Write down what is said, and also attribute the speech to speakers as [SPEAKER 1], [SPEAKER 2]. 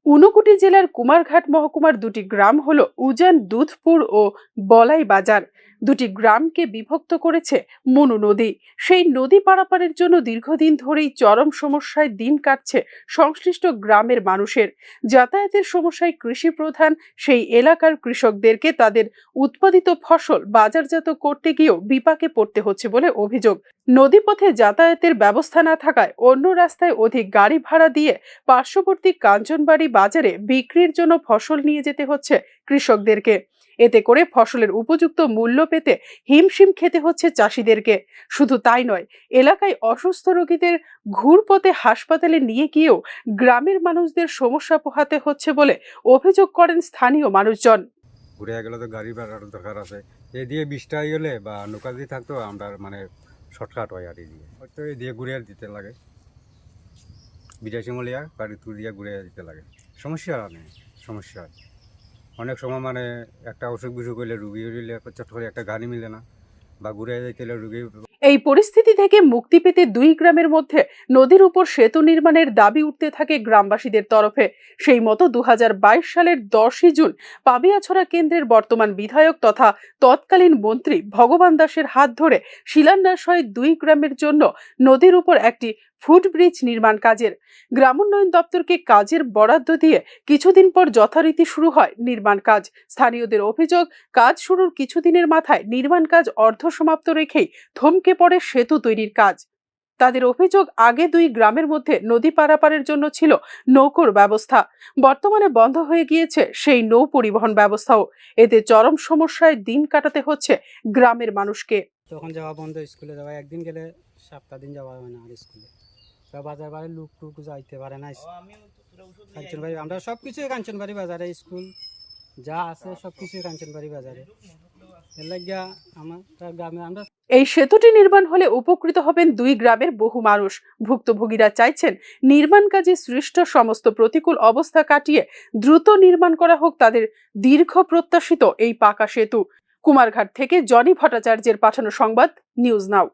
[SPEAKER 1] ঊনকোটি জেলার কুমারঘাট মহকুমার দুটি গ্রাম হলো উজান দুধপুর ও বলাই বাজার। দুটি গ্রামকে বিভক্ত করেছে মনু নদী। সেই নদী পারাপারের জন্য দীর্ঘদিন ধরেই চরম সমস্যায় দিন কাটছে সংশ্লিষ্ট গ্রামের মানুষের। যাতায়াতের সমস্যায় কৃষি প্রধান সেই এলাকার কৃষকদেরকে তাদের উৎপাদিত ফসল বাজারজাত করতে গিয়েও বিপাকে পড়তে হচ্ছে বলে অভিযোগ। নদীপথে যাতায়াতের ব্যবস্থা না থাকায় অন্য রাস্তায় অধিক গাড়ি ভাড়া দিয়ে পার্শ্ববর্তী কাঞ্চনবাড়ি বাজারে বিক্রির জন্য ফসল নিয়ে যেতে হচ্ছে কৃষকদেরকে। এতে করে ফসলের উপযুক্ত মূল্য পেতে হিমশিম খেতে হচ্ছে চাষিদেরকে। শুধু তাই নয়, এলাকায় অসুস্থ রোগীদের ঘুরপথে হাসপাতালে নিয়ে গিয়েও গ্রামের মানুষদের সমস্যা পোহাতে হচ্ছে বলে অভিযোগ করেন স্থানীয় মানুষজন।
[SPEAKER 2] ঘুরে গেলে তো গাড়ি ভাড়ার দরকার আছে, এই দিয়ে 20টা গেলে বা নৌকা দিয়ে থাকতো আমরা মানে শর্টকাট হয় আর এই দিয়ে হয়তো এই দিয়ে ঘুরে দিতে লাগে, বিদেশি মলিয়া গাড়ি তুল দিয়ে ঘুরে দিতে লাগে। সমস্যা নেই, সমস্যা অনেক সময় মানে একটা অসুখ বিসুখ হইলে রুগী হইলে চট করে একটা গাড়ি মিলে না বা ঘুরে যাইতে রুগী।
[SPEAKER 1] এই পরিস্থিতি থেকে মুক্তি পেতে দুই গ্রামের মধ্যে নদীর উপর সেতু নির্মাণের দাবি উঠতে থাকে গ্রামবাসীদের তরফে। সেই মতো 2022 সালের 10ই জুন পাবিয়াছড়া কেন্দ্রের বর্তমান বিধায়ক তথা তৎকালীন মন্ত্রী ভগবান দাসের হাত ধরে শিলান্যাস হয় দুই গ্রামের জন্য নদীর উপর একটি ফুটব্রিজ নির্মাণ কাজের। গ্রামোন্নয়ন দপ্তরকে কাজের বরাদ্দ দিয়ে কিছুদিন পর যথারীতি শুরু হয় নির্মাণ কাজ। স্থানীয়দের অভিযোগ, কাজ শুরুর কিছুদিনের মাথায় নির্মাণ কাজ অর্ধসমাপ্ত রেখেই থমকে পড়ে সেতু তৈরির কাজ। তাদের অভিযোগ, আগে দুই গ্রামের মধ্যে নদী পারাপারের জন্য ছিল নৌকোর ব্যবস্থা, বর্তমানে বন্ধ হয়ে গিয়েছে সেই নৌ পরিবহন ব্যবস্থাও। এতে চরম সমস্যায় দিন কাটাতে হচ্ছে গ্রামের মানুষকে।
[SPEAKER 3] তখন যাওয়া বন্ধ, স্কুলে যাওয়া একদিন গেলে সপ্তাহ দিন যাওয়া হয় না আর স্কুলে বাজার বাড়ি লোক টুক যাইতে পারে না। কাঞ্চনবাড়ি আমরা সব কিছুই কাঞ্চনবাড়ি বাজারে, স্কুল যা আছে সব কিছুই কাঞ্চনবাড়ি বাজারে। এর লাগিয়া আমার গ্রামে আমরা
[SPEAKER 1] এই সেতুটি নির্মাণ হলে উপকৃত হবেন দুই গ্রামের বহু মানুষ। ভুক্তভোগীরা চাইছেন নির্মাণ কাজে সৃষ্ট সমস্ত প্রতিকূল অবস্থা কাটিয়ে দ্রুত নির্মাণ করা হোক তাদের দীর্ঘ প্রত্যাশিত এই পাকা সেতু। কুমারঘাট থেকে জনি ভট্টাচার্যের পাঠানো সংবাদ, নিউজ নাও।